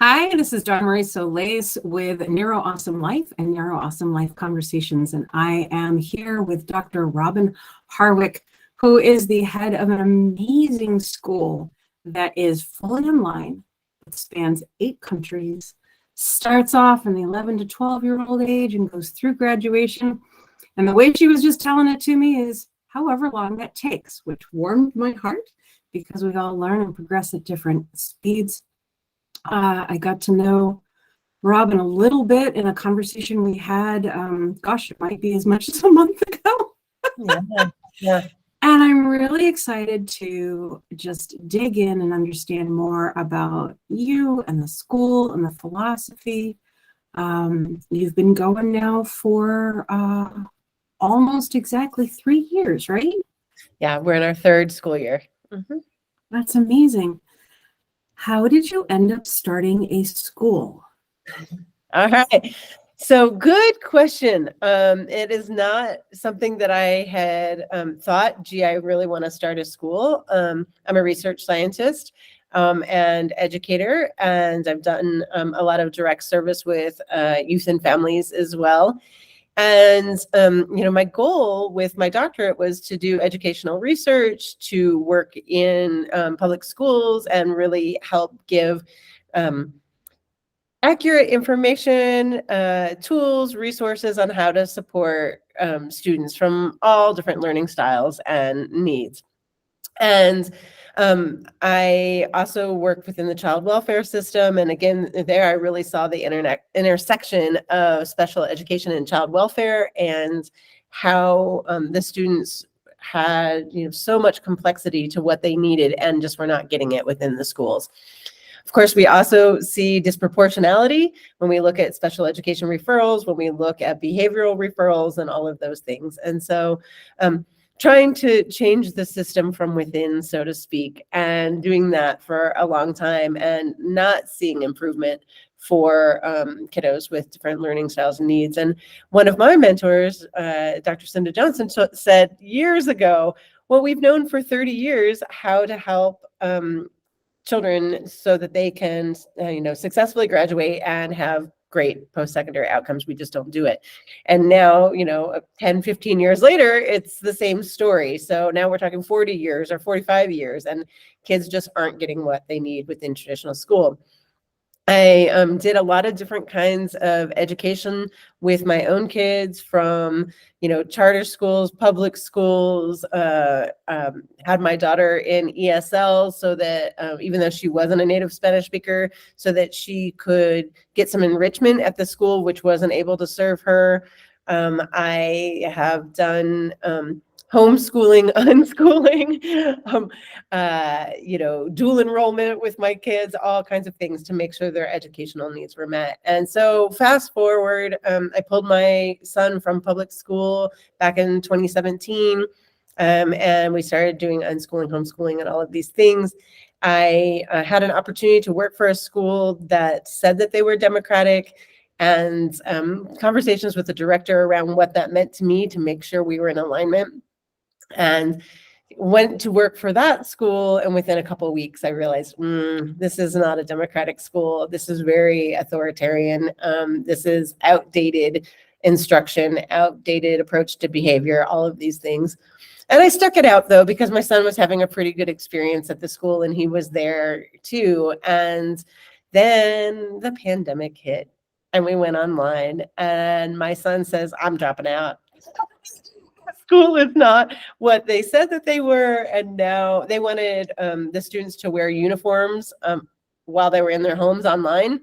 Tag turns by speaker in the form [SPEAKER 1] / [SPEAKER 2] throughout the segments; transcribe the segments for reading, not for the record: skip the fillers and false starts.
[SPEAKER 1] Hi, this is Dawn Marie Solis with Neuro Awesome Life and Neuro Awesome Life Conversations, and I am here with Dr. Robin Harwick, who is the head of an amazing school that is fully online. It spans 8 countries, starts off in the 11 to 12-year-old age and goes through graduation. And the way she was just telling it to me is however long that takes, which warmed my heart because we all learn and progress at different speeds. I got to know Robin a little bit in a conversation we had, it might be as much as a month ago.
[SPEAKER 2] Yeah.
[SPEAKER 1] And I'm really excited to just dig in and understand more about you and the school and the philosophy. You've been going now for almost exactly 3 years, right?
[SPEAKER 2] Yeah, we're in our 3rd school year. Mm-hmm.
[SPEAKER 1] That's amazing. How did you end up starting a school?
[SPEAKER 2] All right. So good question. It is not something that I had thought, gee, I really want to start a school. I'm a research scientist and educator, and I've done a lot of direct service with youth and families as well. And, my goal with my doctorate was to do educational research, to work in public schools and really help give accurate information, tools, resources on how to support students from all different learning styles and needs. And I also work within the child welfare system. And again, there I really saw the intersection of special education and child welfare and how the students had so much complexity to what they needed and just were not getting it within the schools. Of course, we also see disproportionality when we look at special education referrals, when we look at behavioral referrals and all of those things. And so trying to change the system from within, so to speak, and doing that for a long time and not seeing improvement for kiddos with different learning styles and needs. And one of my mentors, Dr. Cinda Johnson, said years ago, well, we've known for 30 years how to help children so that they can, successfully graduate and have great post-secondary outcomes. We just don't do it. And now, 10, 15 years later, it's the same story. So now we're talking 40 years or 45 years, and kids just aren't getting what they need within traditional school. I did a lot of different kinds of education with my own kids, from charter schools, public schools, had my daughter in ESL so that even though she wasn't a native Spanish speaker, so that she could get some enrichment at the school, which wasn't able to serve her. I have done homeschooling, unschooling, dual enrollment with my kids, all kinds of things to make sure their educational needs were met. And so fast forward, I pulled my son from public school back in 2017, and we started doing unschooling, homeschooling, and all of these things. I had an opportunity to work for a school that said that they were democratic, and conversations with the director around what that meant to me to make sure we were in alignment. And went to work for that school, and within a couple of weeks I realized this is not a democratic school. This is very authoritarian. This is outdated instruction, outdated approach to behavior, all of these things. And I stuck it out though, because my son was having a pretty good experience at the school and he was there too. And then the pandemic hit and we went online, and my son says, I'm dropping out. School is not what they said that they were. And now they wanted the students to wear uniforms while they were in their homes online.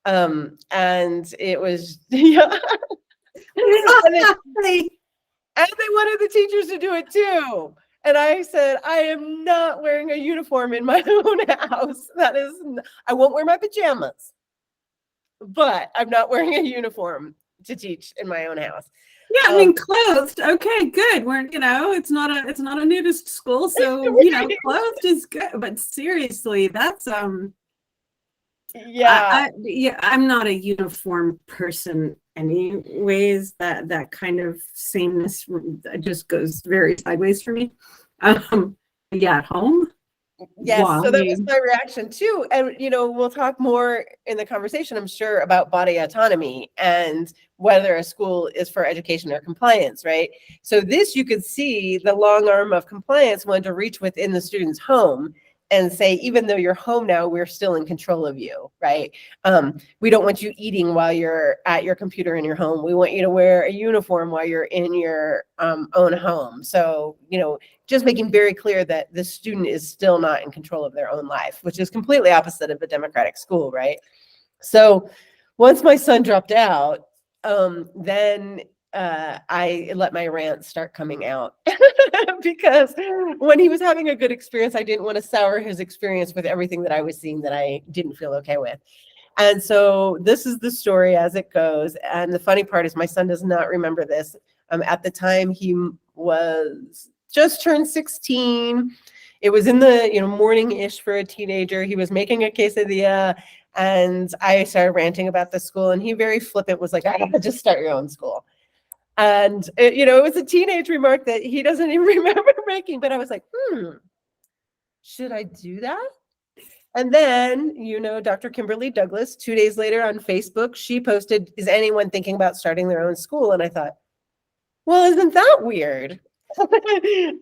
[SPEAKER 2] And it was, yeah. And they wanted the teachers to do it too. And I said, I am not wearing a uniform in my own house. I won't wear my pajamas, but I'm not wearing a uniform to teach in my own house.
[SPEAKER 1] Yeah, I mean, clothed. Okay, good. We're, it's not a nudist school, so clothed is good. But seriously, that's
[SPEAKER 2] yeah.
[SPEAKER 1] I'm not a uniform person anyways. That kind of sameness just goes very sideways for me. Yeah, at home,
[SPEAKER 2] Yes, so that
[SPEAKER 1] Why?
[SPEAKER 2] was my reaction too. And, we'll talk more in the conversation, I'm sure, about body autonomy and whether a school is for education or compliance, right? So this, you could see the long arm of compliance wanted to reach within the student's home and say, even though you're home now, we're still in control of you, right? We don't want you eating while you're at your computer in your home. We want you to wear a uniform while you're in your own home. So, just making very clear that the student is still not in control of their own life, which is completely opposite of a democratic school, right? So once my son dropped out, then I let my rant start coming out because when he was having a good experience, I didn't want to sour his experience with everything that I was seeing that I didn't feel okay with. And so this is the story as it goes. And the funny part is my son does not remember this. At the time, he was just turned 16. It was in the morning-ish for a teenager. He was making a quesadilla, and I started ranting about the school, and he very flippant was like, "I gotta just start your own school." And it was a teenage remark that he doesn't even remember making, but I was like, should I do that? And then, Dr. Kimberly Douglas, 2 days later on Facebook, she posted, "Is anyone thinking about starting their own school?" And I thought, well, isn't that weird?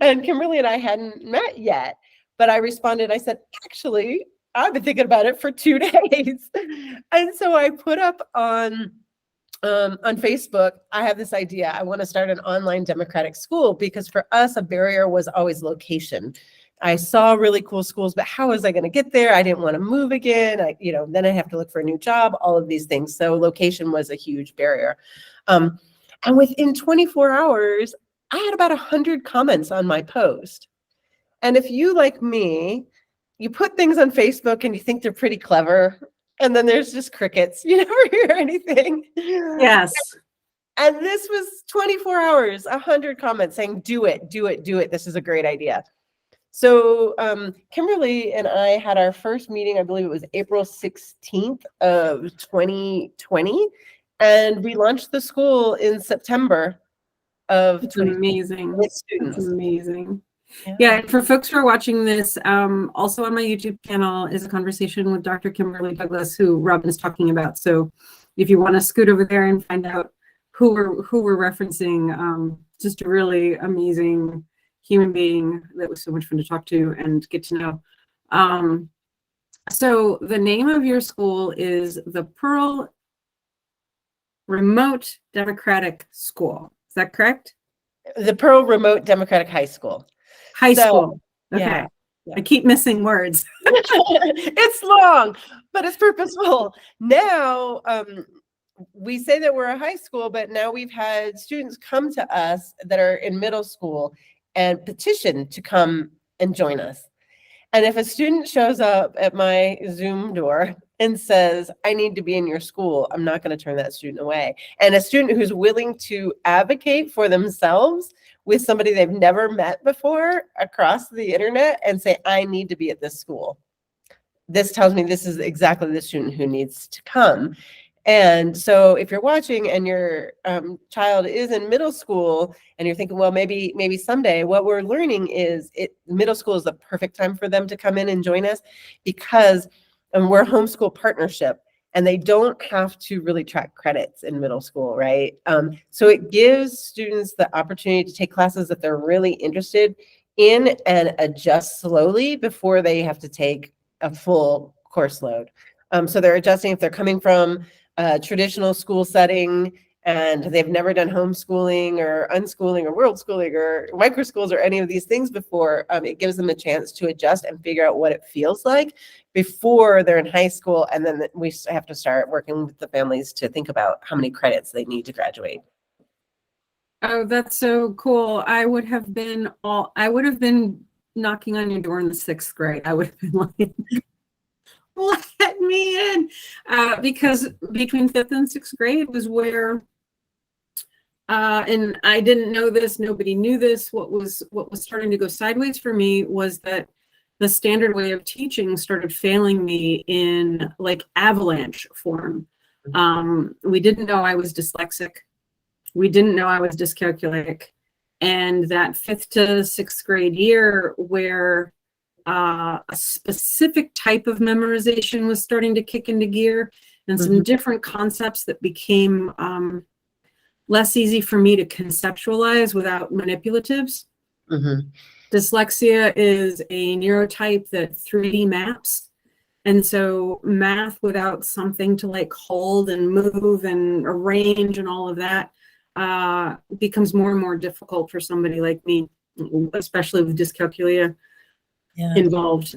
[SPEAKER 2] And Kimberly and I hadn't met yet, but I responded, I said, actually, I've been thinking about it for 2 days. And so I put up on Facebook, I have this idea. I want to start an online democratic school because for us, a barrier was always location. I saw really cool schools, but how was I going to get there? I didn't want to move again. Then I have to look for a new job, all of these things. So location was a huge barrier. And within 24 hours, I had about 100 comments on my post. And if you, like me, you put things on Facebook and you think they're pretty clever, and then there's just crickets. You never hear anything.
[SPEAKER 1] Yes.
[SPEAKER 2] And this was 24 hours, 100 comments saying, do it, do it, do it. This is a great idea. So Kimberly and I had our first meeting, I believe it was April 16th of 2020. And we launched the school in September of
[SPEAKER 1] It's
[SPEAKER 2] 2020
[SPEAKER 1] amazing.
[SPEAKER 2] with
[SPEAKER 1] It's
[SPEAKER 2] students.
[SPEAKER 1] amazing. Yeah, and for folks who are watching this, also on my YouTube channel is a conversation with Dr. Kimberly Douglas, who Robin is talking about. So if you want to scoot over there and find out who we're referencing, just a really amazing human being that was so much fun to talk to and get to know. So the name of your school is the Pearl Remote Democratic School. Is that correct?
[SPEAKER 2] The Pearl Remote Democratic High School.
[SPEAKER 1] High school. Okay.
[SPEAKER 2] Yeah.
[SPEAKER 1] I keep missing words.
[SPEAKER 2] It's long, but it's purposeful. Now, we say that we're a high school, but now we've had students come to us that are in middle school and petition to come and join us. And if a student shows up at my Zoom door and says, I need to be in your school, I'm not going to turn that student away. And a student who's willing to advocate for themselves with somebody they've never met before across the internet and say, I need to be at this school. This tells me this is exactly the student who needs to come. And so if you're watching and your child is in middle school and you're thinking, well, maybe someday, what we're learning is middle school is the perfect time for them to come in and join us because we're a homeschool partnership and they don't have to really track credits in middle school, right? So it gives students the opportunity to take classes that they're really interested in and adjust slowly before they have to take a full course load. So they're adjusting if they're coming from a traditional school setting and they've never done homeschooling or unschooling or world schooling or micro schools or any of these things before. It gives them a chance to adjust and figure out what it feels like before they're in high school. And then we have to start working with the families to think about how many credits they need to graduate.
[SPEAKER 1] Oh, that's so cool. I would have been knocking on your door in the 6th grade. I would have been like, let me in, because between 5th and 6th grade was where, and I didn't know this, nobody knew this. What was starting to go sideways for me was that the standard way of teaching started failing me in like avalanche form. We didn't know I was dyslexic. We didn't know I was dyscalculic. And that 5th to 6th grade year where A specific type of memorization was starting to kick into gear, and some different concepts that became less easy for me to conceptualize without manipulatives. Dyslexia is a neurotype that 3D maps. And so math without something to like hold and move and arrange and all of that becomes more and more difficult for somebody like me, especially with dyscalculia involved.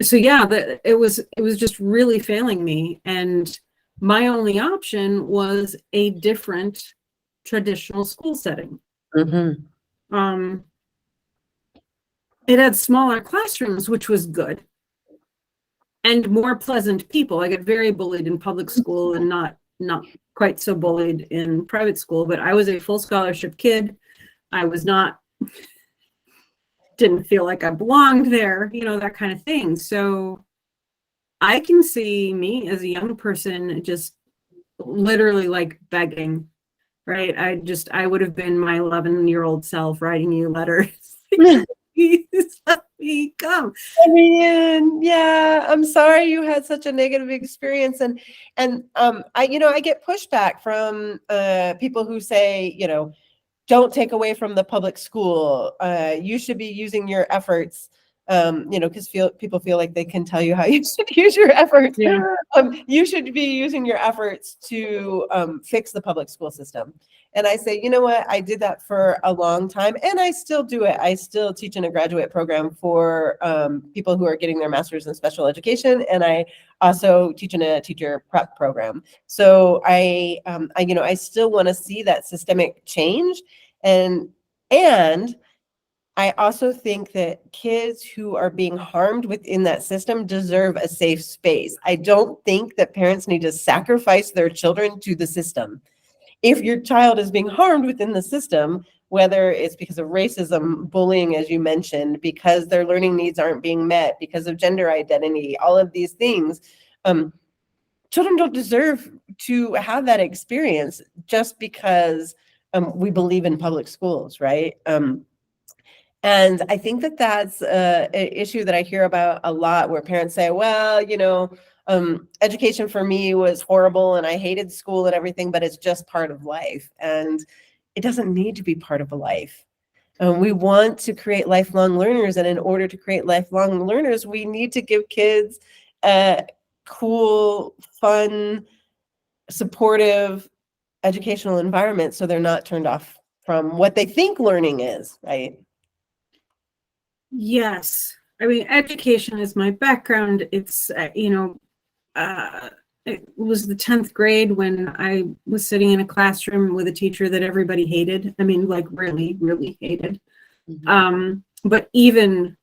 [SPEAKER 1] So yeah, it was just really failing me. And my only option was a different traditional school setting. It had smaller classrooms, which was good, and more pleasant people. I got very bullied in public school and not quite so bullied in private school, but I was a full scholarship kid. I was not, didn't feel like I belonged there, you know, that kind of thing. So I can see me as a young person just literally like begging, right? I would have been my 11-year-old self writing you letters. Please let me come.
[SPEAKER 2] I mean, yeah, I'm sorry you had such a negative experience. And I get pushback from people who say, don't take away from the public school. You should be using your efforts, because people feel like they can tell you how you should use your efforts.
[SPEAKER 1] Yeah.
[SPEAKER 2] You should be using your efforts to fix the public school system. And I say, you know what? I did that for a long time, and I still do it. I still teach in a graduate program for people who are getting their master's in special education, and I also teach in a teacher prep program. So I still want to see that systemic change, and I also think that kids who are being harmed within that system deserve a safe space. I don't think that parents need to sacrifice their children to the system. If your child is being harmed within the system, whether it's because of racism, bullying, as you mentioned, because their learning needs aren't being met, because of gender identity, all of these things, children don't deserve to have that experience just because we believe in public schools, right? And I think that that's an issue that I hear about a lot, where parents say, well, education for me was horrible and I hated school and everything, but it's just part of life. And it doesn't need to be part of a life. We want to create lifelong learners. And in order to create lifelong learners, we need to give kids a cool, fun, supportive educational environment so they're not turned off from what they think learning is, right?
[SPEAKER 1] Yes. I mean, education is my background. It's, it was the 10th grade when I was sitting in a classroom with a teacher that everybody hated. I mean, like really, really hated. But even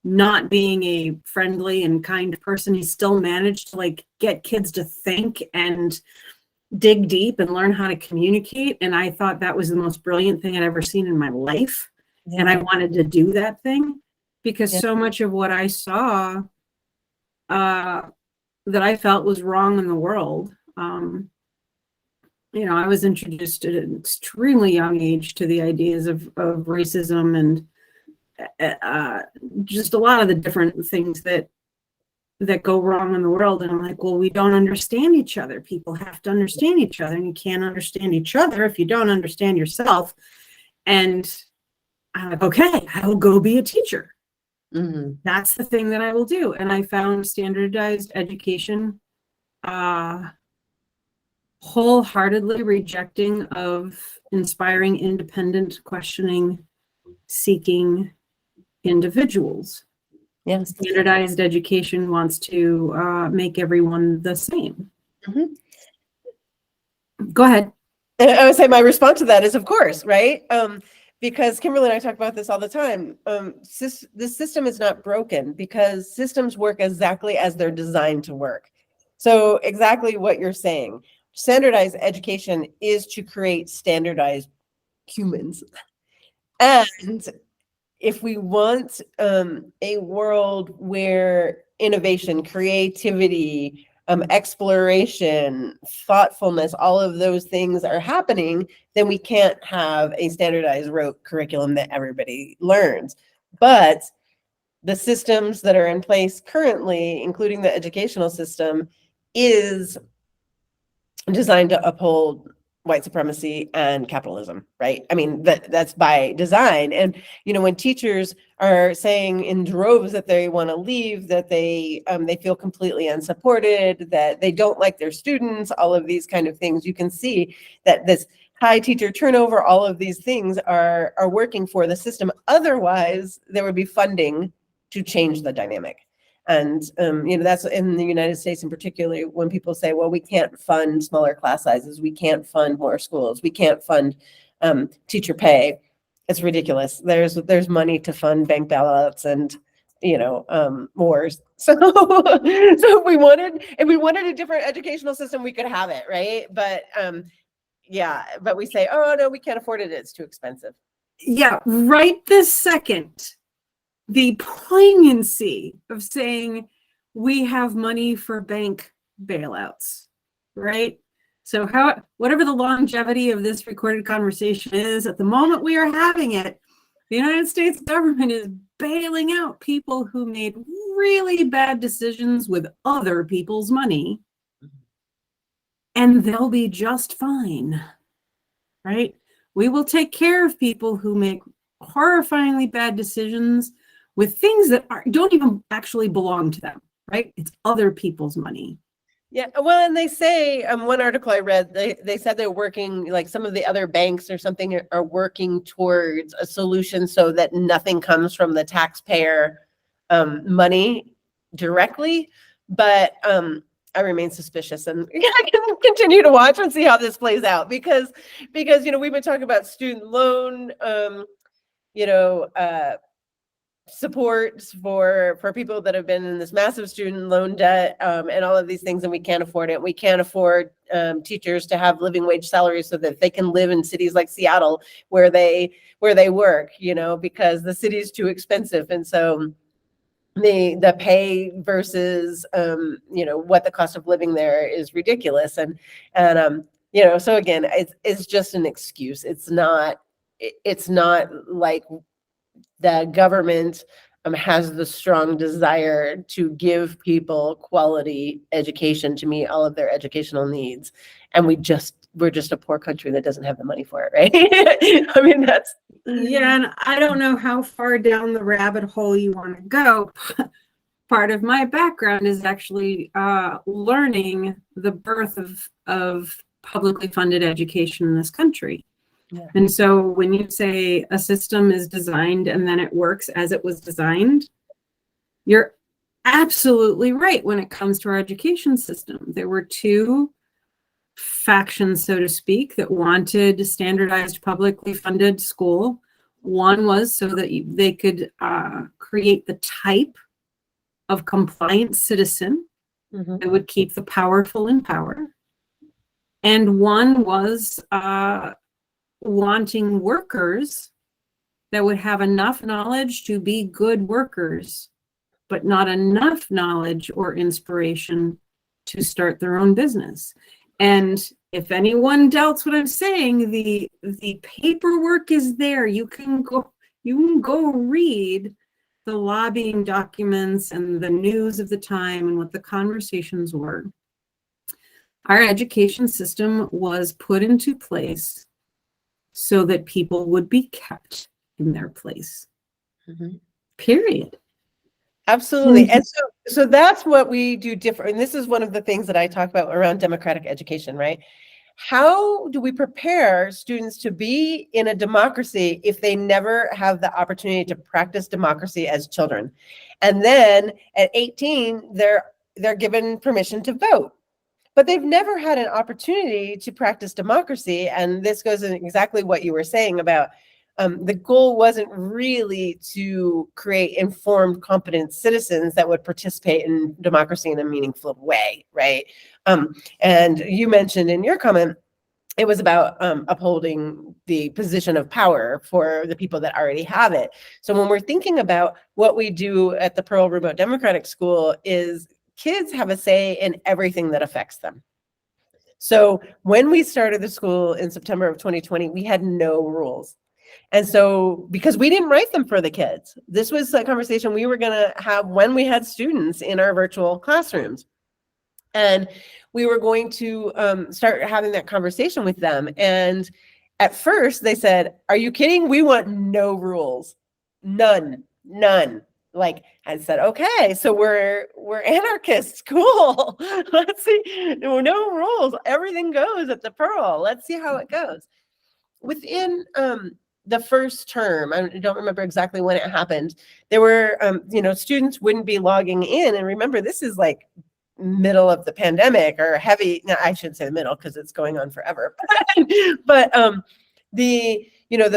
[SPEAKER 1] not being a friendly and kind person, he still managed to like get kids to think and dig deep and learn how to communicate. And I thought that was the most brilliant thing I'd ever seen in my life. Yeah. And I wanted to do that thing because so much of what I saw that I felt was wrong in the world. I was introduced at an extremely young age to the ideas of racism and just a lot of the different things that go wrong in the world. And I'm like, well, we don't understand each other. People have to understand each other, and you can't understand each other if you don't understand yourself. And I'm like, okay, I will go be a teacher. That's the thing that I will do. And I found standardized education wholeheartedly rejecting of inspiring, independent, questioning, seeking individuals.
[SPEAKER 2] Yes.
[SPEAKER 1] Standardized education wants to make everyone the same. Go ahead.
[SPEAKER 2] I would say my response to that is, of course, right? Because Kimberly and I talk about this all the time. This system is not broken because systems work exactly as they're designed to work. So exactly what you're saying. Standardized education is to create standardized humans. And if we want a world where innovation, creativity, exploration, thoughtfulness, all of those things are happening, then we can't have a standardized rote curriculum that everybody learns. But the systems that are in place currently, including the educational system, is designed to uphold white supremacy and capitalism, right? I mean, that's by design. And, you know, when teachers are saying in droves that they want to leave, that they feel completely unsupported, that they don't like their students, all of these kind of things, you can see that this high teacher turnover, all of these things are working for the system. Otherwise, there would be funding to change the dynamic. And, you know, that's in the United States in particular, when people say, well, we can't fund smaller class sizes, we can't fund more schools, we can't fund teacher pay. It's ridiculous. There's money to fund bank bailouts and, you know, wars. So, so if we wanted a different educational system, we could have it, right? But yeah, but we say, oh no, we can't afford it. It's too expensive.
[SPEAKER 1] Yeah, right this second. The poignancy of saying we have money for bank bailouts, right? So whatever the longevity of this recorded conversation is, at the moment we are having it, the United States government is bailing out people who made really bad decisions with other people's money, and they'll be just fine, right? We will take care of people who make horrifyingly bad decisions with things that don't even actually belong to them, right? It's other people's money.
[SPEAKER 2] Yeah, well, and they say, one article I read, they said they're working, like some of the other banks or something are working towards a solution so that nothing comes from the taxpayer money directly. But I remain suspicious, and I can continue to watch and see how this plays out because you know, we've been talking about student loan, you know, support for people that have been in this massive student loan debt, and all of these things, and we can't afford it. We can't afford teachers to have living wage salaries so that they can live in cities like Seattle where they work, you know, because the city is too expensive. And so the pay versus you know, what the cost of living there is ridiculous. And you know, so again, it's just an excuse. It's not like the government has the strong desire to give people quality education to meet all of their educational needs. And we're just a poor country that doesn't have the money for it, right? I mean, that's...
[SPEAKER 1] Yeah, and I don't know how far down the rabbit hole you want to go. Part of my background is actually learning the birth of publicly funded education in this country.
[SPEAKER 2] Yeah.
[SPEAKER 1] And so when you say a system is designed and then it works as it was designed, you're absolutely right when it comes to our education system. There were two factions, so to speak, that wanted standardized publicly funded school. One was so that they could create the type of compliant citizen that would keep the powerful in power. And one was wanting workers that would have enough knowledge to be good workers, but not enough knowledge or inspiration to start their own business. And if anyone doubts what I'm saying, the paperwork is there. You can go read the lobbying documents and the news of the time and what the conversations were. Our education system was put into place so that people would be kept in their place. Period.
[SPEAKER 2] Absolutely. And so that's what we do different. And this is one of the things that I talk about around democratic education, right? How do we prepare students to be in a democracy if they never have the opportunity to practice democracy as children? And then at 18, they're given permission to vote. But they've never had an opportunity to practice democracy. And this goes in exactly what you were saying about the goal wasn't really to create informed, competent citizens that would participate in democracy in a meaningful way, right? And you mentioned in your comment, it was about upholding the position of power for the people that already have it. So when we're thinking about what we do at the Pearl Remote Democratic School is kids have a say in everything that affects them. So when we started the school in September of 2020, we had no rules. And so, because we didn't write them for the kids, this was a conversation we were going to have when we had students in our virtual classrooms. And we were going to start having that conversation with them. And at first they said, "Are you kidding? We want no rules. None. Like, I said, okay, so we're anarchists. Cool. Let's see. No rules. Everything goes at the Pearl. Let's see how it goes. Within the first term, I don't remember exactly when it happened, there were, students wouldn't be logging in. And remember, this is like middle of the pandemic, or heavy, no, I shouldn't say the middle because it's going on forever. But the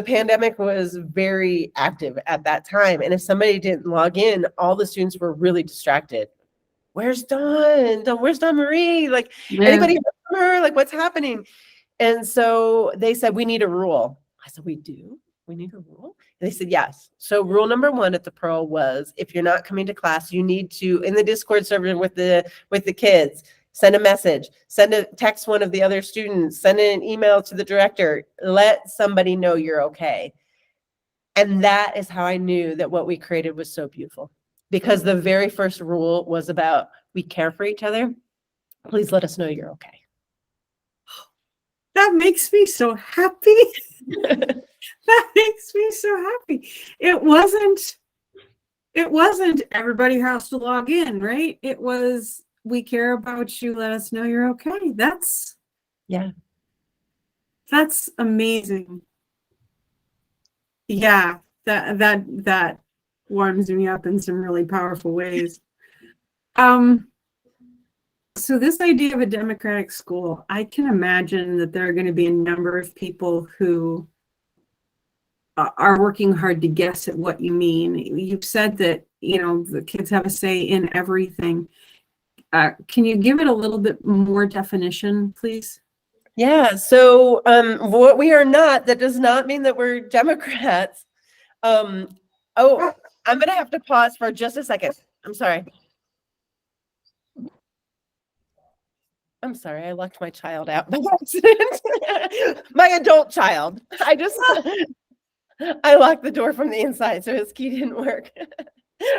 [SPEAKER 2] pandemic was very active at that time. And if somebody didn't log in, all the students were really distracted. Where's Dawn? Where's Dawn Marie? Like, anybody heard her? Like, what's happening? And so they said, we need a rule. I said, we do? We need a rule? And they said, yes. So rule number 1 at the Pearl was, if you're not coming to class, you need to, in the Discord server with the kids, send a message, text one of the other students, send an email to the director, let somebody know you're okay. And that is how I knew that what we created was so beautiful. Because the very first rule was about, we care for each other. Please let us know you're okay.
[SPEAKER 1] That makes me so happy. That makes me so happy. It wasn't everybody has to log in, right? It was, we care about you. Let us know you're okay. That's amazing. Yeah, that warms me up in some really powerful ways. So this idea of a democratic school, I can imagine that there are going to be a number of people who are working hard to guess at what you mean. You've said that, the kids have a say in everything. Can you give it a little bit more definition, please?
[SPEAKER 2] Yeah, so what we are not, that does not mean that we're Democrats. I'm going to have to pause for just a second. I'm sorry. I locked my child out by accident. My adult child. I locked the door from the inside, so his key didn't work.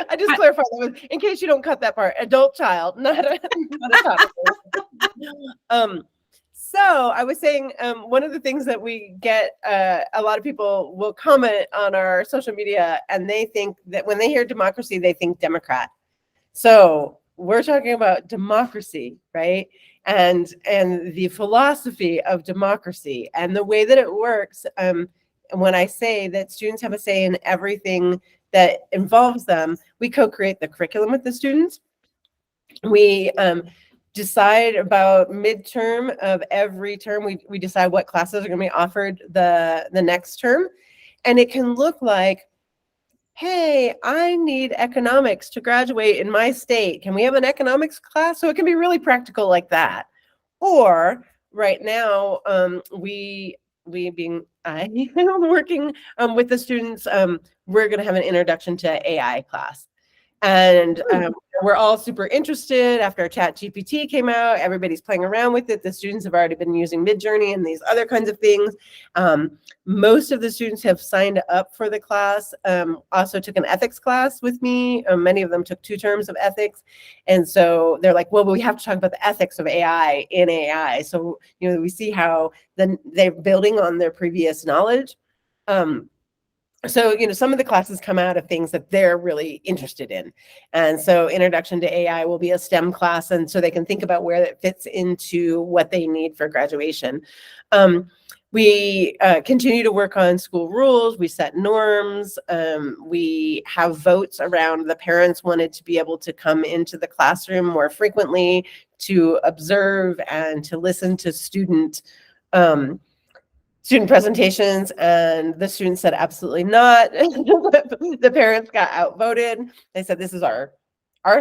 [SPEAKER 2] I just clarified that in case you don't cut that part. Adult child, not a toddler. So I was saying, one of the things that we get, a lot of people will comment on our social media, and they think that when they hear democracy, they think Democrat. So we're talking about democracy, right? And the philosophy of democracy and the way that it works. When I say that students have a say in everything that involves them, we co-create the curriculum with the students. We decide about midterm of every term. We decide what classes are going to be offered the next term. And it can look like, hey, I need economics to graduate in my state. Can we have an economics class? So it can be really practical like that. Or right now, we being I am working with the students, we're going to have an introduction to AI class. And we're all super interested after ChatGPT came out. Everybody's playing around with it. The students have already been using Midjourney and these other kinds of things. Most of the students have signed up for the class. Also took an ethics class with me. Many of them took 2 terms of ethics. And so they're like, well, we have to talk about the ethics of AI in AI. So, we see how they're building on their previous knowledge. So, some of the classes come out of things that they're really interested in. And so Introduction to AI will be a STEM class, and so they can think about where that fits into what they need for graduation. We continue to work on school rules. We set norms. We have votes around the parents wanted to be able to come into the classroom more frequently to observe and to listen to student presentations, and the students said absolutely not. The parents got outvoted. They said, this is our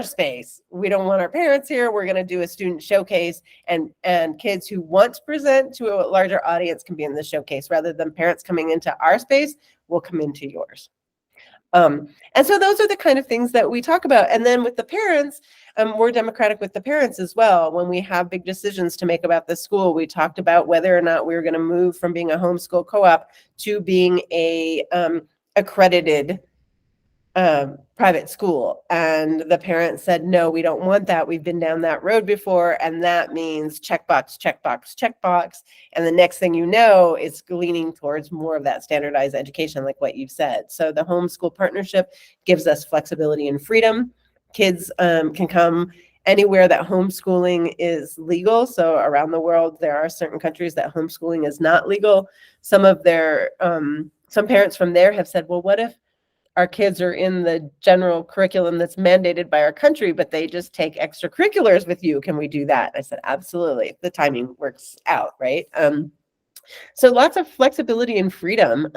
[SPEAKER 2] space. We don't want our parents here. We're going to do a student showcase, and kids who want to present to a larger audience can be in the showcase rather than parents coming into our space will come into yours. And so those are the kind of things that we talk about. And then with the parents, we're democratic with the parents as well. When we have big decisions to make about the school, we talked about whether or not we were going to move from being a homeschool co-op to being a accredited private school. And the parents said, no, we don't want that. We've been down that road before. And that means checkbox, checkbox, checkbox. And the next thing you know, it's leaning towards more of that standardized education, like what you've said. So the homeschool partnership gives us flexibility and freedom. Kids can come anywhere that homeschooling is legal. So around the world, there are certain countries that homeschooling is not legal. Some of their, some parents from there have said, well, what if our kids are in the general curriculum that's mandated by our country, but they just take extracurriculars with you? Can we do that? I said, absolutely, if the timing works out, right? So lots of flexibility and freedom.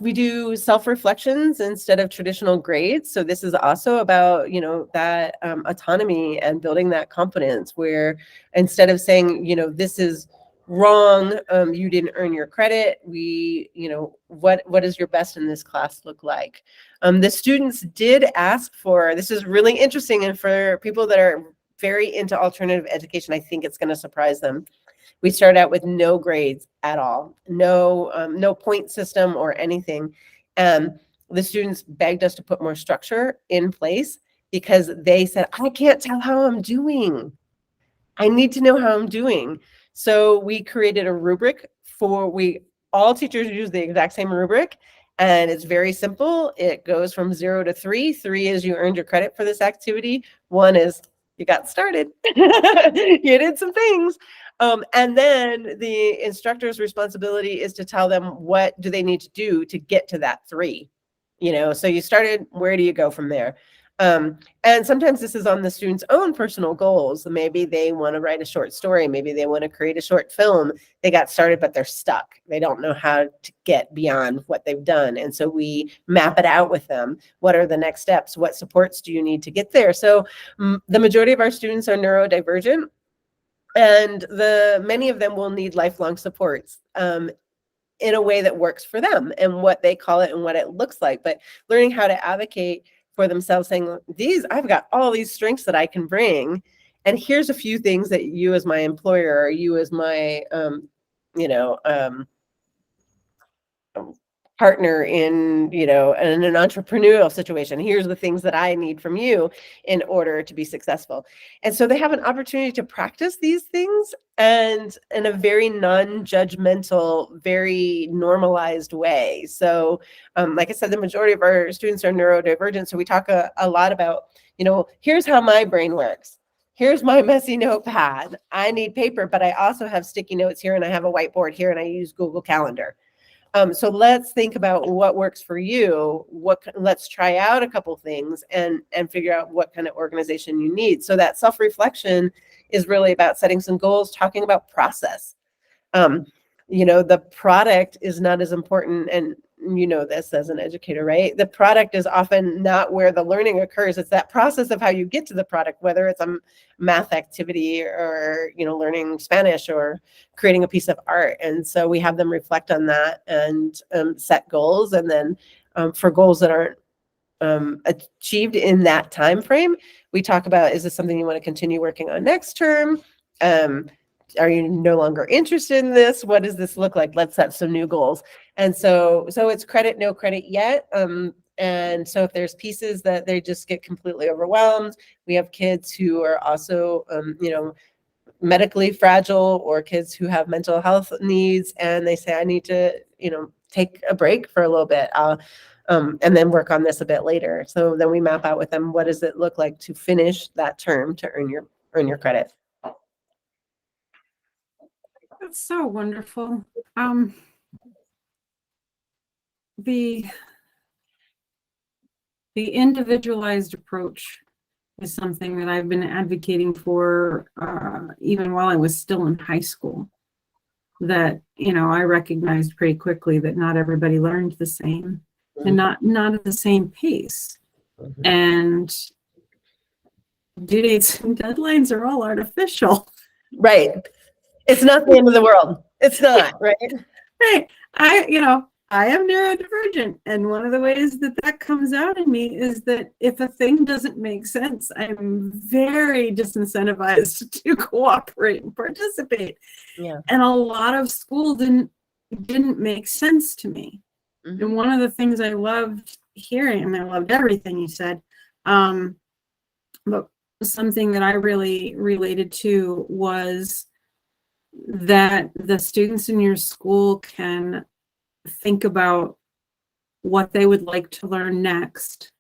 [SPEAKER 2] We do self-reflections instead of traditional grades. So this is also about, you know, that autonomy and building that confidence, where instead of saying, you know, this is wrong, you didn't earn your credit, we, you know, what does your best in this class look like? The students did ask for, this is really interesting, and for people that are very into alternative education, I think it's going to surprise them. We started out with no grades at all, no point system or anything. The students begged us to put more structure in place because they said, I can't tell how I'm doing. I need to know how I'm doing. So we created a rubric all teachers use the exact same rubric, and it's very simple. It goes from 0 to 3. 3 is you earned your credit for this activity. 1 is you got started. You did some things. And then the instructor's responsibility is to tell them what do they need to do to get to that 3. You know, so you started, where do you go from there? And sometimes this is on the student's own personal goals. Maybe they want to write a short story. Maybe they want to create a short film. They got started, but they're stuck. They don't know how to get beyond what they've done. And so we map it out with them. What are the next steps? What supports do you need to get there? So the majority of our students are neurodivergent, and many of them will need lifelong supports in a way that works for them and what they call it and what it looks like. But learning how to advocate for themselves, saying, I've got all these strengths that I can bring, and here's a few things that you as my employer, or you as my partner in, in an entrepreneurial situation, here's the things that I need from you in order to be successful. And so they have an opportunity to practice these things, and in a very non-judgmental, very normalized way. So like I said, the majority of our students are neurodivergent. So we talk a lot about, here's how my brain works. Here's my messy notepad. I need paper, but I also have sticky notes here, and I have a whiteboard here, and I use Google Calendar. So let's think about what works for you. Let's try out a couple things and figure out what kind of organization you need. So that self-reflection is really about setting some goals, talking about process. The product is not as important, and this as an educator, right? The product is often not where the learning occurs. It's that process of how you get to the product, whether it's a math activity or, learning Spanish or creating a piece of art. And so we have them reflect on that and set goals. And then for goals that aren't achieved in that time frame, we talk about, is this something you want to continue working on next term? Are you no longer interested in this? What does this look like? Let's set some new goals. And so it's credit, no credit yet. And so if there's pieces that they just get completely overwhelmed, we have kids who are also, medically fragile, or kids who have mental health needs, and they say, I need to, take a break for a little bit, and then work on this a bit later. So then we map out with them, what does it look like to finish that term to earn your credit?
[SPEAKER 1] That's so wonderful. The individualized approach is something that I've been advocating for even while I was still in high school. That, I recognized pretty quickly that not everybody learned the same, and not at the same pace. And due dates and deadlines are all artificial.
[SPEAKER 2] Right. It's not the end of the world. It's not, right?
[SPEAKER 1] Right. I am neurodivergent, and one of the ways that that comes out in me is that if a thing doesn't make sense, I'm very disincentivized to cooperate and participate.
[SPEAKER 2] Yeah.
[SPEAKER 1] And a lot of school didn't make sense to me.
[SPEAKER 2] Mm-hmm.
[SPEAKER 1] And one of the things I loved hearing, and I loved everything you said, but something that I really related to was that the students in your school can think about what they would like to learn next,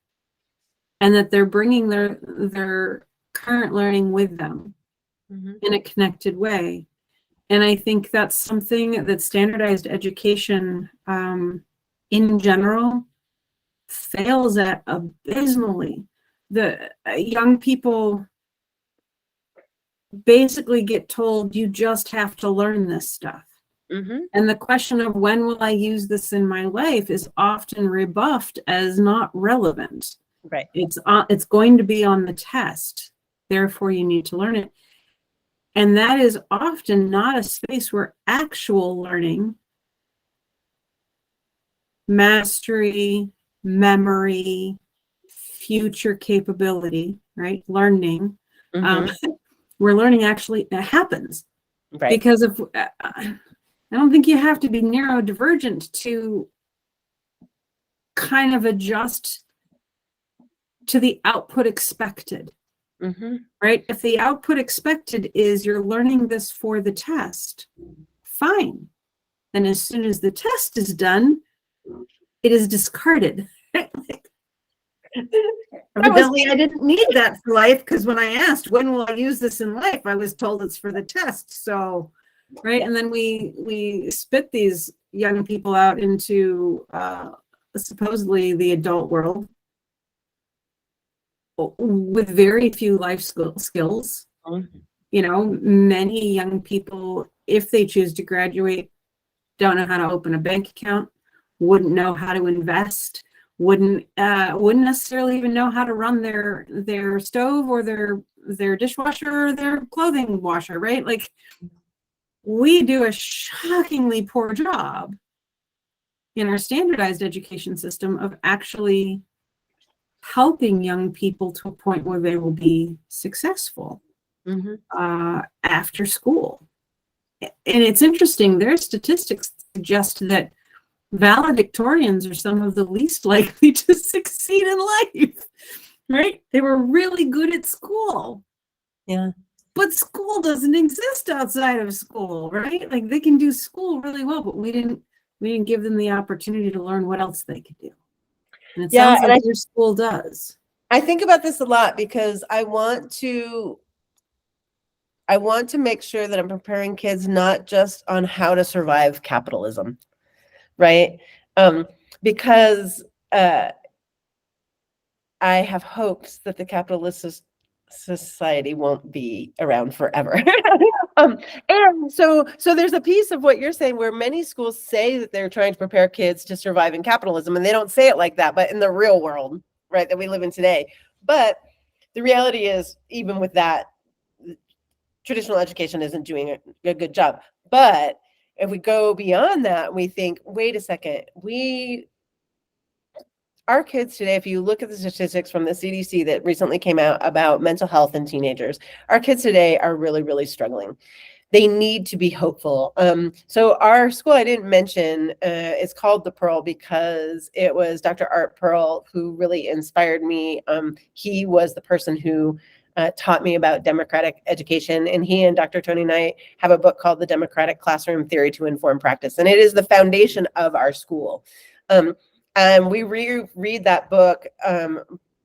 [SPEAKER 1] and that they're bringing their current learning with them in a connected way. And I think that's something that standardized education in general fails at abysmally. The young people basically get told, you just have to learn this stuff.
[SPEAKER 2] Mm-hmm.
[SPEAKER 1] And the question of when will I use this in my life is often rebuffed as not relevant.
[SPEAKER 2] Right.
[SPEAKER 1] It's going to be on the test, therefore you need to learn it. And that is often not a space where actual learning, mastery, memory, future capability, right? Learning, where learning actually happens.
[SPEAKER 2] Right.
[SPEAKER 1] Because if I don't think you have to be neurodivergent to kind of adjust to the output expected, right? If the output expected is you're learning this for the test, fine. Then as soon as the test is done, it is discarded. Evidently, I didn't need that for life, because when I asked, when will I use this in life, I was told it's for the test. So, right. And then we spit these young people out into supposedly the adult world with very few life skills. You know, many young people, if they choose to graduate, don't know how to open a bank account, wouldn't know how to invest, wouldn't necessarily even know how to run their stove or their dishwasher or their clothing washer, right? Like, we do a shockingly poor job in our standardized education system of actually helping young people to a point where they will be successful after school. And it's interesting, their statistics suggest that valedictorians are some of the least likely to succeed in life, right? They were really good at school.
[SPEAKER 2] Yeah.
[SPEAKER 1] But school doesn't exist outside of school, right? Like, they can do school really well, but we didn't give them the opportunity to learn what else they could do. And it sounds like your school does.
[SPEAKER 2] I think about this a lot because I want to make sure that I'm preparing kids not just on how to survive capitalism, right? Because I have hopes that the capitalist society won't be around forever. And so there's a piece of what you're saying where many schools say that they're trying to prepare kids to survive in capitalism, and they don't say it like that, but in the real world, right, that we live in today. But the reality is, even with that, traditional education isn't doing a good job. But if we go beyond that, we think, wait a second, our kids today, if you look at the statistics from the CDC that recently came out about mental health in teenagers, our kids today are really, really struggling. They need to be hopeful. So our school, I didn't mention, it's called The Pearl because it was Dr. Art Pearl who really inspired me. He was the person who taught me about democratic education, and he and Dr. Tony Knight have a book called The Democratic Classroom Theory to Inform Practice, and it is the foundation of our school. And we reread that book.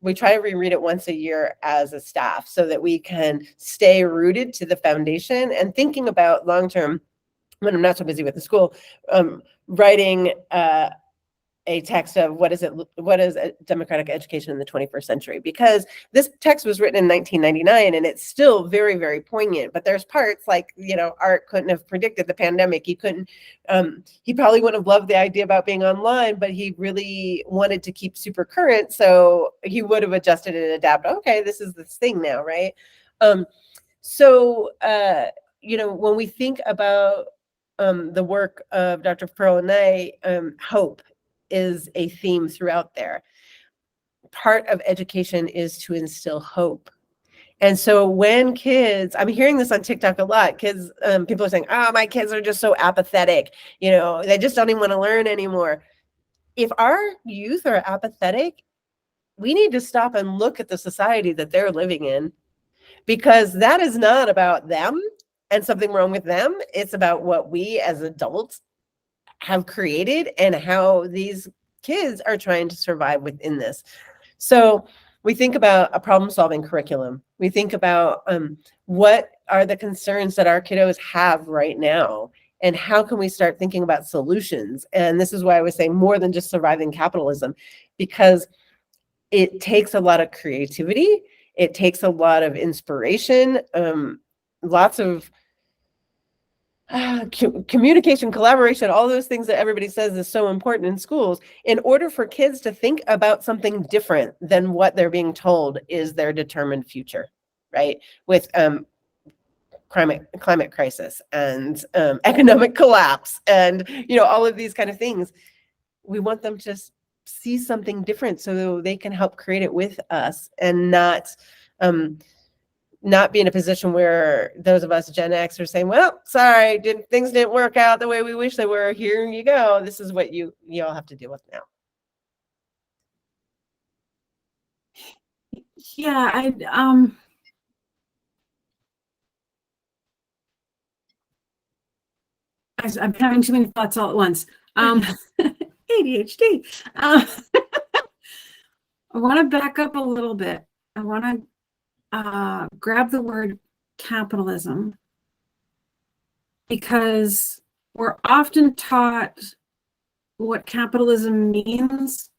[SPEAKER 2] We try to reread it once a year as a staff so that we can stay rooted to the foundation and thinking about long-term, when I'm not so busy with the school, writing a text of what is a democratic education in the 21st century, because this text was written in 1999 and it's still very, very poignant. But there's parts like, Art couldn't have predicted the pandemic. He couldn't, he probably wouldn't have loved the idea about being online, but he really wanted to keep super current. So he would have adjusted and adapted. Okay, this is this thing now, right? When we think about the work of Dr. Pearl and I, hope is a theme throughout there. Part of education is to instill hope. And so when kids, I'm hearing this on TikTok a lot, kids, people are saying, oh, my kids are just so apathetic. They just don't even want to learn anymore. If our youth are apathetic, we need to stop and look at the society that they're living in, because that is not about them and something wrong with them. It's about what we as adults have created and how these kids are trying to survive within this. So we think about a problem-solving curriculum. We think about what are the concerns that our kiddos have right now, and how can we start thinking about solutions? And this is why I was saying more than just surviving capitalism, because it takes a lot of creativity. It takes a lot of inspiration, lots of communication, collaboration, all those things that everybody says is so important in schools, in order for kids to think about something different than what they're being told is their determined future, right? With climate crisis and economic collapse and all of these kind of things. We want them to see something different so they can help create it with us, and not be in a position where those of us Gen X are saying, well, sorry, things didn't work out the way we wish they were. Here you go. This is what you all have to deal with now.
[SPEAKER 1] Yeah, I'm having too many thoughts all at once. ADHD. I want to back up a little bit. I want to grab the word capitalism, because we're often taught what capitalism means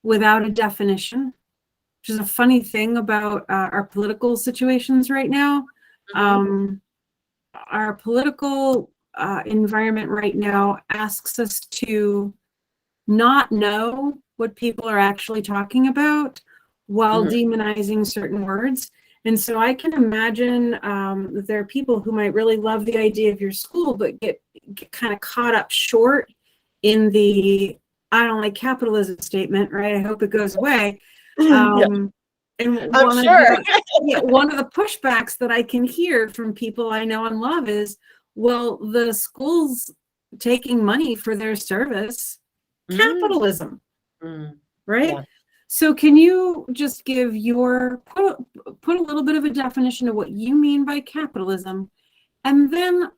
[SPEAKER 1] without a definition, which is a funny thing about our political situations right now. Our political environment right now asks us to not know what people are actually talking about while demonizing certain words. And so I can imagine that there are people who might really love the idea of your school, but get kind of caught up short in the "I don't like capitalism" statement, right? I hope it goes away. And
[SPEAKER 2] I'm sure.
[SPEAKER 1] One of the pushbacks that I can hear from people I know and love is, well, the school's taking money for their service. Capitalism, right? Yeah. So can you just give put a little bit of a definition of what you mean by capitalism, and then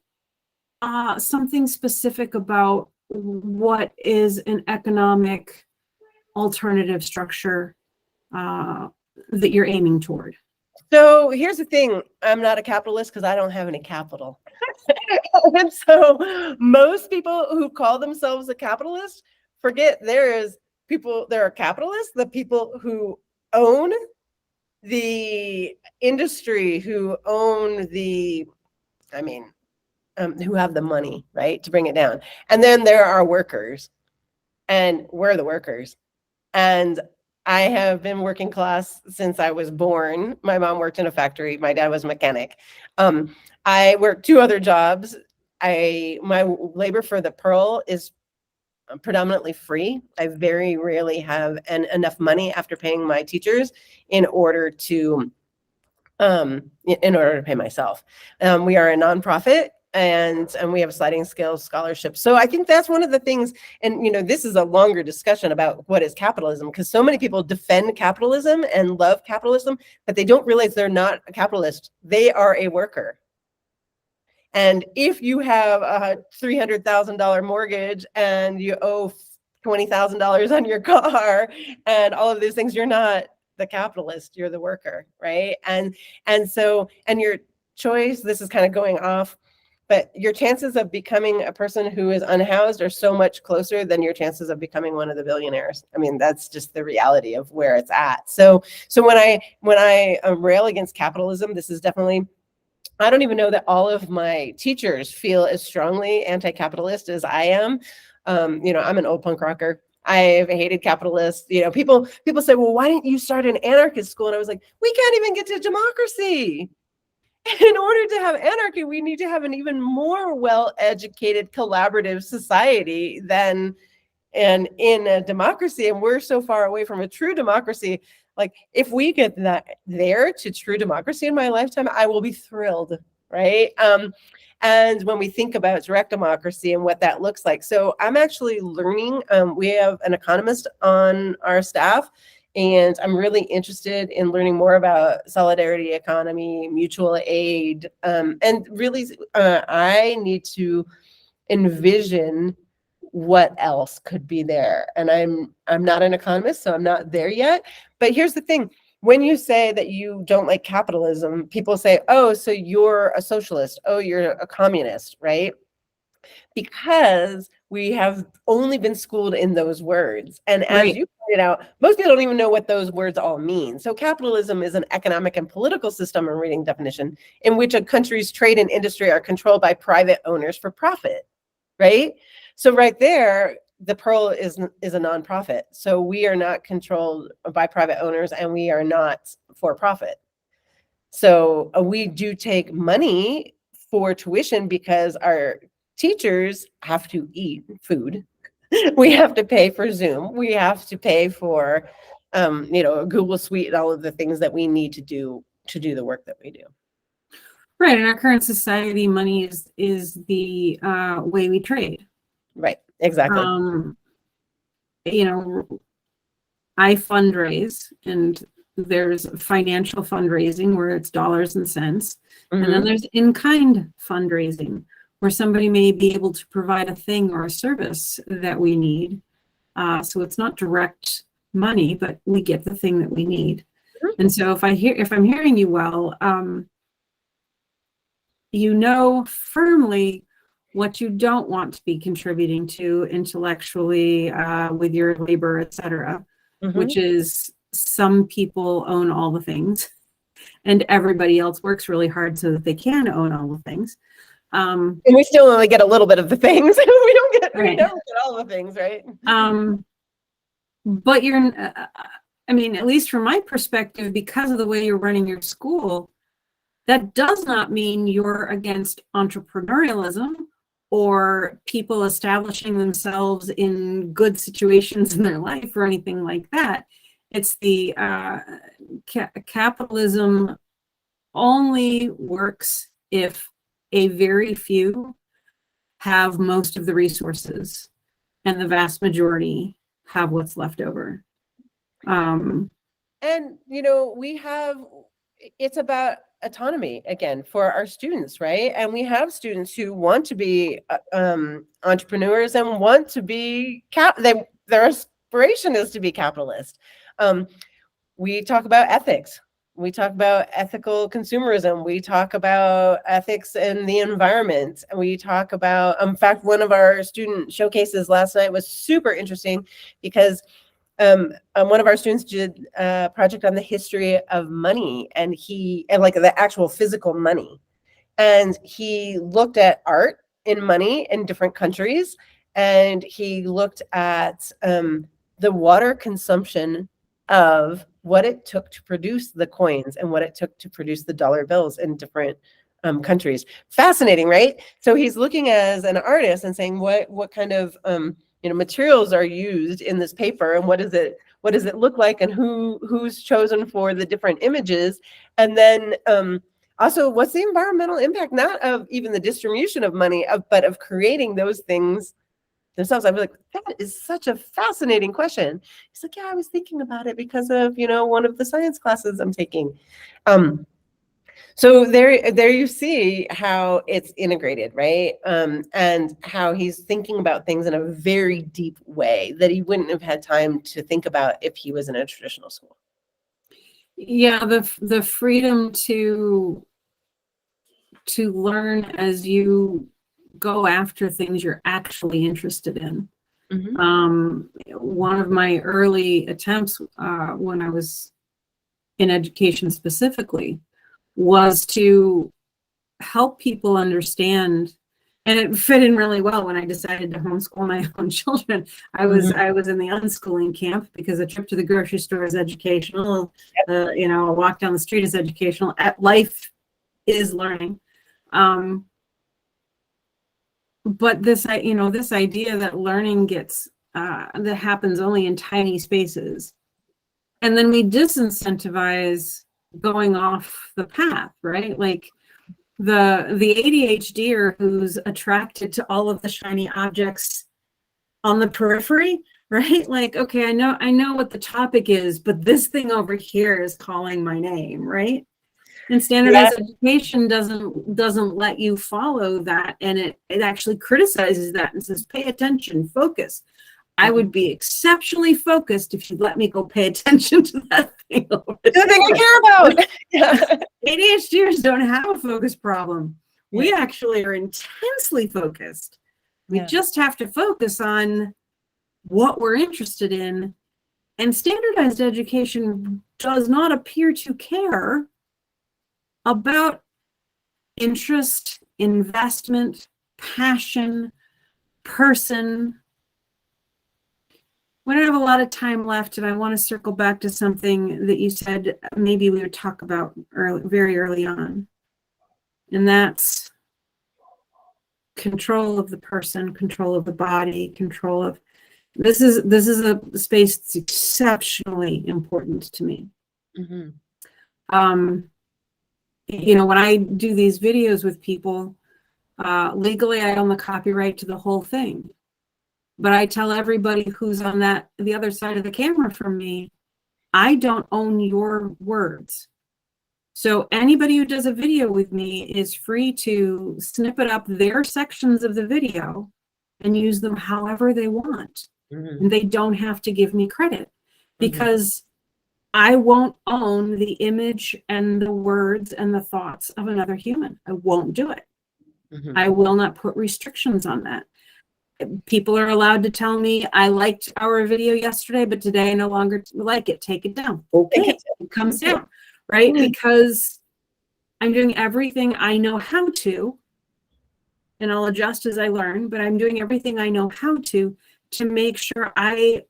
[SPEAKER 1] something specific about what is an economic alternative structure that you're aiming toward?
[SPEAKER 2] So here's the thing. I'm not a capitalist because I don't have any capital. And so most people who call themselves a capitalist forget there are capitalists, the people who own the industry, who own who have the money, right, to bring it down. And then there are workers, and we're the workers. And I have been working class since I was born. My mom worked in a factory. My dad was a mechanic. I worked 2 other jobs. My labor for the Pearl is predominantly free. I very rarely have enough money after paying my teachers in order to pay myself. We are a nonprofit, and we have a sliding scale scholarship. So I think that's one of the things, and this is a longer discussion about what is capitalism, because so many people defend capitalism and love capitalism, but they don't realize they're not a capitalist. They are a worker. And if you have a $300,000 mortgage and you owe $20,000 on your car and all of these things, you're not the capitalist, you're the worker, right? And your choice, this is kind of going off, but your chances of becoming a person who is unhoused are so much closer than your chances of becoming one of the billionaires. I mean, that's just the reality of where it's at. So when I rail against capitalism, this is definitely, I don't even know that all of my teachers feel as strongly anti-capitalist as I am. I'm an old punk rocker. I've hated capitalists. People say, well, why didn't you start an anarchist school? And I was like, we can't even get to democracy. in order to have anarchy, we need to have an even more well-educated, collaborative society than in a democracy. And we're so far away from a true democracy. Like, if we get that there to true democracy in my lifetime, I will be thrilled, right? And when we think about direct democracy and what that looks like, so I'm actually learning. We have an economist on our staff, and I'm really interested in learning more about solidarity economy, mutual aid, and really, I need to envision what else could be there. And I'm not an economist, so I'm not there yet. But here's the thing. When you say that you don't like capitalism, people say, oh, so you're a socialist. Oh, you're a communist, right? Because we have only been schooled in those words. And as
[SPEAKER 1] Right.
[SPEAKER 2] you pointed out, most people don't even know what those words all mean. So capitalism is an economic and political system, a reading definition, in which a country's trade and industry are controlled by private owners for profit, right? So right there, the Pearl is a nonprofit. So we are not controlled by private owners, and we are not for profit. So we do take money for tuition because our teachers have to eat food. We have to pay for Zoom. We have to pay for, Google Suite and all of the things that we need to do the work that we do.
[SPEAKER 1] Right. In our current society, money is the way we trade.
[SPEAKER 2] Right. Exactly.
[SPEAKER 1] I fundraise, and there's financial fundraising where it's dollars and cents.
[SPEAKER 2] Mm-hmm.
[SPEAKER 1] And then there's in-kind fundraising where somebody may be able to provide a thing or a service that we need. So it's not direct money, but we get the thing that we need. Mm-hmm. And so if I'm hearing you well, firmly what you don't want to be contributing to intellectually with your labor, et cetera, mm-hmm. which is some people own all the things and everybody else works really hard so that they can own all the things.
[SPEAKER 2] And we still only get a little bit of the things. we don't get all the things, right?
[SPEAKER 1] But at least from my perspective, because of the way you're running your school, that does not mean you're against entrepreneurialism or people establishing themselves in good situations in their life or anything like that. It's the capitalism only works if a very few have most of the resources and the vast majority have what's left over.
[SPEAKER 2] It's about autonomy again for our students, right? And we have students who want to be entrepreneurs and want to be their aspiration is to be capitalist. We talk about ethics. We talk about ethical consumerism. We talk about ethics in the environment. And we talk about, in fact, one of our student showcases last night was super interesting because one of our students did a project on the history of money and like the actual physical money. And he looked at art in money in different countries. And he looked at the water consumption of what it took to produce the coins and what it took to produce the dollar bills in different countries. Fascinating, right? So he's looking as an artist and saying what kind of materials are used in this paper, and what does it look like, and who's chosen for the different images, and then also what's the environmental impact, not of even the distribution of money, but of creating those things themselves. I was like, that is such a fascinating question. He's like, yeah, I was thinking about it because of one of the science classes I'm taking. So there you see how it's integrated, right? And how he's thinking about things in a very deep way that he wouldn't have had time to think about if he was in a traditional school.
[SPEAKER 1] Yeah, the freedom to learn as you go after things you're actually interested in. Mm-hmm. One of my early attempts when I was in education specifically was to help people understand, and it fit in really well when I decided to homeschool my own children. I was in the unschooling camp because a trip to the grocery store is educational. A walk down the street is educational. Life is learning. But this, this idea that learning gets, that happens only in tiny spaces. And then we disincentivize going off the path, right? Like the ADHDer who's attracted to all of the shiny objects on the periphery, right? Like, okay, I know what the topic is, but this thing over here is calling my name, right? And standardized education doesn't let you follow that, and it actually criticizes that and says, pay attention, focus. I would be exceptionally focused if you'd let me go pay attention to that thing over there.
[SPEAKER 2] The thing I care about.
[SPEAKER 1] ADHDers don't have a focus problem. We actually are intensely focused. We just have to focus on what we're interested in. And standardized education does not appear to care about interest, investment, passion, person. We don't have a lot of time left, and I want to circle back to something that you said maybe we would talk about very early on. And that's control of the person, control of the body, control of this is a space that's exceptionally important to me. When I do these videos with people, legally I own the copyright to the whole thing. But I tell everybody who's on the other side of the camera from me, I don't own your words. So anybody who does a video with me is free to snippet up their sections of the video and use them however they want. And they don't have to give me credit, because I won't own the image and the words and the thoughts of another human. I won't do it. I will not put restrictions on that. People are allowed to tell me, I liked our video yesterday, but today I no longer like it. Take it down. Okay, it comes down, right? Because I'm doing everything I know how to, and I'll adjust as I learn, but I'm doing everything I know how to make sure I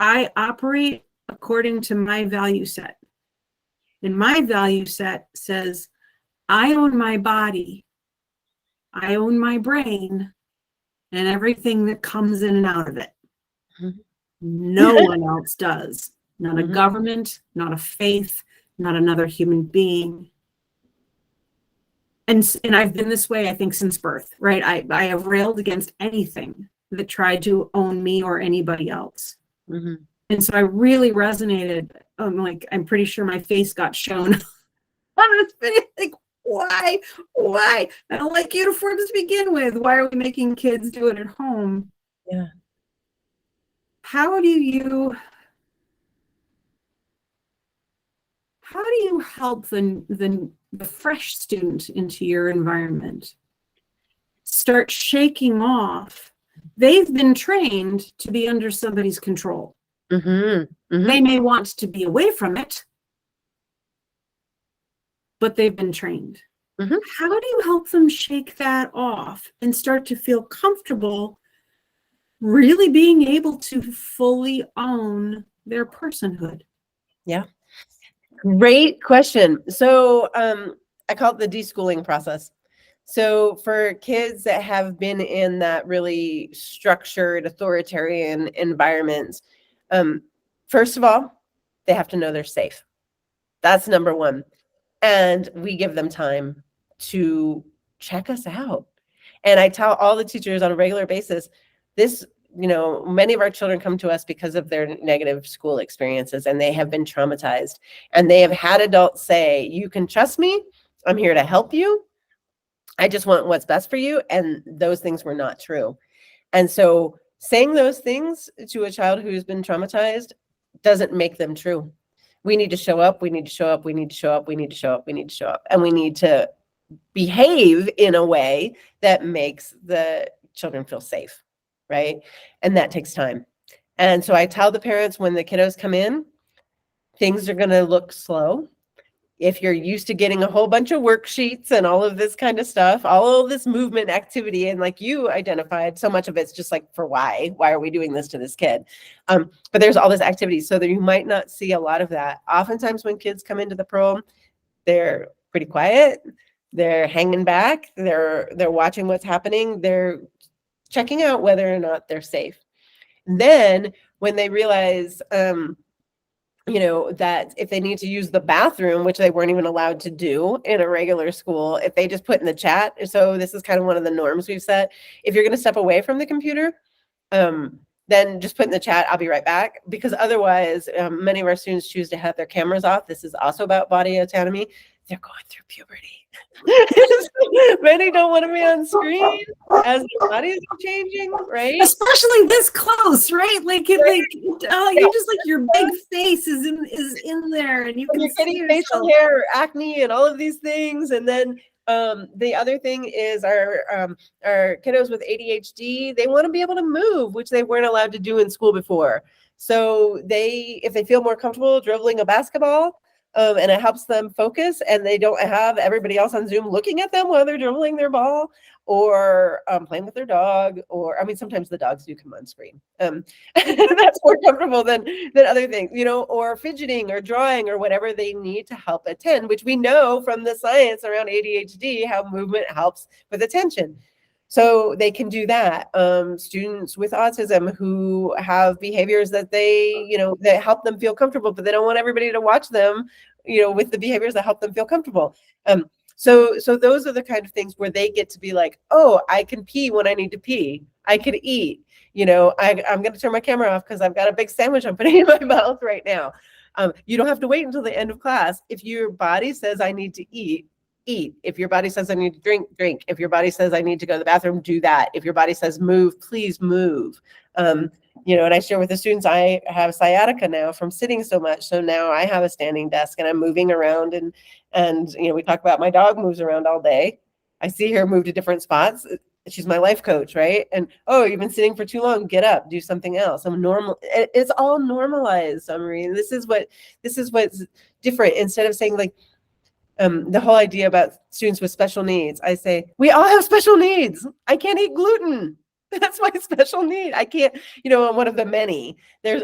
[SPEAKER 1] operate according to my value set. And my value set says, I own my body, I own my brain, and everything that comes in and out of it. No one else does. Not a government, not a faith, not another human being. And I've been this way, I think, since birth, right? I have railed against anything that tried to own me or anybody else. And so I really resonated. I'm pretty sure my face got shown on this video. Like, why? I don't like uniforms to begin with. Why are we making kids do it at home?
[SPEAKER 2] Yeah.
[SPEAKER 1] How do you help the fresh student into your environment start shaking off? They've been trained to be under somebody's control. They may want to be away from it, but they've been trained. How do you help them shake that off and start to feel comfortable really being able to fully own their personhood?
[SPEAKER 2] Yeah. Great question. So I call it the deschooling process. So for kids that have been in that really structured authoritarian environment, first of all, they have to know they're safe. That's number one. And we give them time to check us out. And I tell all the teachers on a regular basis, many of our children come to us because of their negative school experiences, and they have been traumatized. And they have had adults say, you can trust me. I'm here to help you. I just want what's best for you. And those things were not true. And so saying those things to a child who's been traumatized doesn't make them true. We need to show up. We need to show up. We need to show up. We need to show up. We need to show up. And we need to behave in a way that makes the children feel safe, right? And that takes time. And so I tell the parents, when the kiddos come in, things are going to look slow. If you're used to getting a whole bunch of worksheets and all of this kind of stuff, all of this movement activity, and like you identified, so much of it's just like, for why are we doing this to this kid? But there's all this activity, so that you might not see a lot of that. Oftentimes when kids come into the pro, they're pretty quiet. They're hanging back. They're watching what's happening. They're checking out whether or not they're safe. Then when they realize, that if they need to use the bathroom, which they weren't even allowed to do in a regular school, if they just put in the chat. So this is kind of one of the norms we've set. If you're going to step away from the computer, then just put in the chat, I'll be right back. Because otherwise, many of our students choose to have their cameras off. This is also about body autonomy. They're going through puberty. Many don't want to be on screen as their bodies are changing, right?
[SPEAKER 1] Especially this close, right? Like, you just like your big face is in there, and you can
[SPEAKER 2] you're getting facial hair, acne, and all of these things. And then the other thing is our kiddos with ADHD, they want to be able to move, which they weren't allowed to do in school before. So if they feel more comfortable dribbling a basketball, and it helps them focus, and they don't have everybody else on Zoom looking at them while they're dribbling their ball, or playing with their dog, or sometimes the dogs do come on screen. That's more comfortable than other things, or fidgeting or drawing or whatever they need to help attend, which we know from the science around ADHD how movement helps with attention. So they can do that. Students with autism who have behaviors that that help them feel comfortable, but they don't want everybody to watch them, with the behaviors that help them feel comfortable. So those are the kind of things where they get to be like, oh, I can pee when I need to pee. I can eat. I'm going to turn my camera off because I've got a big sandwich I'm putting in my mouth right now. You don't have to wait until the end of class. If your body says I need to eat. If your body says I need to drink. If your body says I need to go to the bathroom, do that. If your body says move, please move. And I share with the students, I have sciatica now from sitting so much. So now I have a standing desk and I'm moving around, and we talk about my dog moves around all day. I see her move to different spots. She's my life coach, right? And, oh, you've been sitting for too long, get up, do something else. I'm normal. It's all normalized, Marie. This is what's different. Instead of saying like, the whole idea about students with special needs, I say, we all have special needs. I can't eat gluten. That's my special need. I can't, one of the many.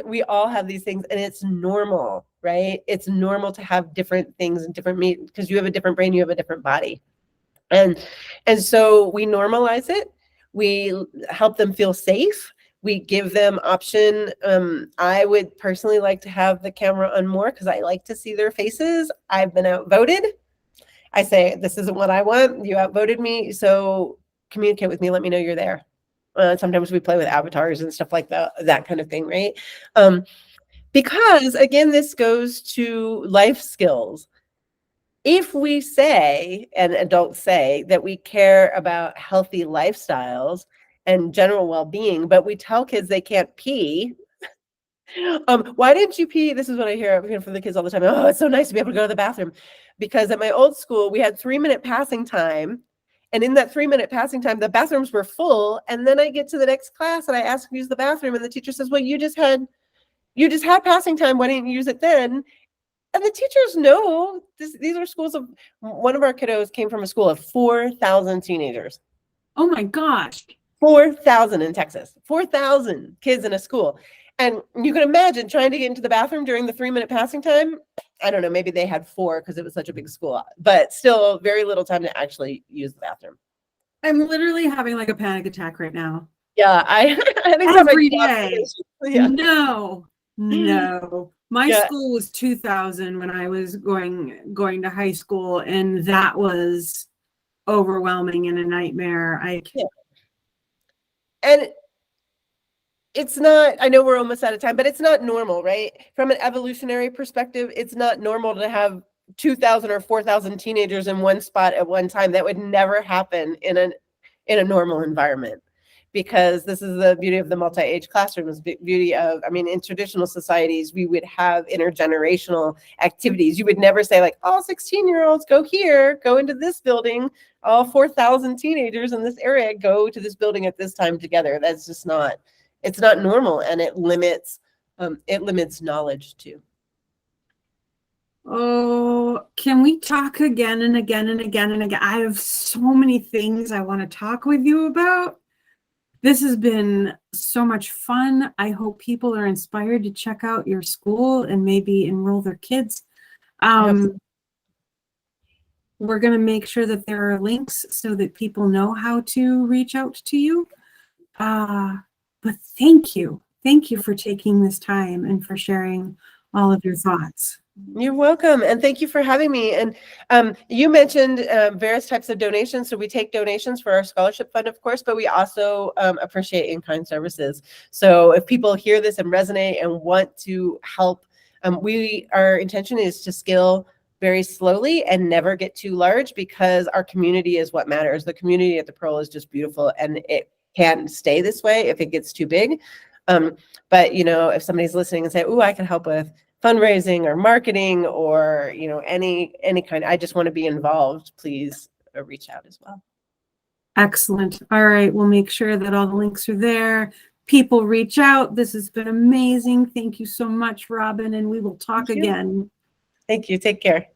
[SPEAKER 2] We all have these things, and it's normal, right? It's normal to have different things and different meat, because you have a different brain, you have a different body. And so we normalize it. We help them feel safe. We give them option. I would personally like to have the camera on more because I like to see their faces. I've been outvoted. I say, this isn't what I want. You outvoted me. So communicate with me. Let me know you're there. Sometimes we play with avatars and stuff like that kind of thing, right? Because again, this goes to life skills. If we say, and adults say, that we care about healthy lifestyles and general well-being, but we tell kids they can't pee, why didn't you pee? This is what I hear from the kids all the time. Oh, it's so nice to be able to go to the bathroom. Because at my old school, we had 3-minute passing time. And in that 3-minute passing time, the bathrooms were full. And then I get to the next class and I ask to use the bathroom. And the teacher says, well, you just had passing time. Why didn't you use it then? And the teachers know these are schools of, one of our kiddos came from a school of 4,000 teenagers.
[SPEAKER 1] Oh my gosh.
[SPEAKER 2] 4,000 in Texas, 4,000 kids in a school. And you can imagine trying to get into the bathroom during the 3-minute passing time. I don't know, maybe they had 4 because it was such a big school, but still very little time to actually use the bathroom.
[SPEAKER 1] I'm literally having like a panic attack right now.
[SPEAKER 2] Yeah, I think
[SPEAKER 1] every day.
[SPEAKER 2] Yeah.
[SPEAKER 1] No. My school was 2000 when I was going to high school, and that was overwhelming and a nightmare. And it's not, I know we're almost out of time, but it's not normal, right? From an evolutionary perspective, it's not normal to have 2,000 or 4,000 teenagers in one spot at one time. That would never happen in a normal environment, because this is the beauty of the multi-age classrooms, beauty of, in traditional societies, we would have intergenerational activities. You would never say like, all 16-year-olds go here, go into this building, all 4,000 teenagers in this area go to this building at this time together. That's just not, it's not normal, and it limits knowledge too. Oh, can we talk again and again and again and again? I have so many things I want to talk with you about. This has been so much fun. I hope people are inspired to check out your school and maybe enroll their kids. We're going to make sure that there are links so that people know how to reach out to you. But thank you. Thank you for taking this time and for sharing all of your thoughts.
[SPEAKER 2] You're welcome. And thank you for having me. And you mentioned various types of donations. So we take donations for our scholarship fund, of course, but we also appreciate in-kind services. So if people hear this and resonate and want to help, our intention is to scale very slowly and never get too large, because our community is what matters. The community at the Pearl is just beautiful, and it can't stay this way if it gets too big. But, you know, if somebody's listening and say, "Ooh, I can help with fundraising or marketing or, you know, any kind, I just want to be involved," please reach out as well.
[SPEAKER 1] Excellent. All right. We'll make sure that all the links are there. People reach out. This has been amazing. Thank you so much, Robin, and we will talk again.
[SPEAKER 2] Thank you. Take care.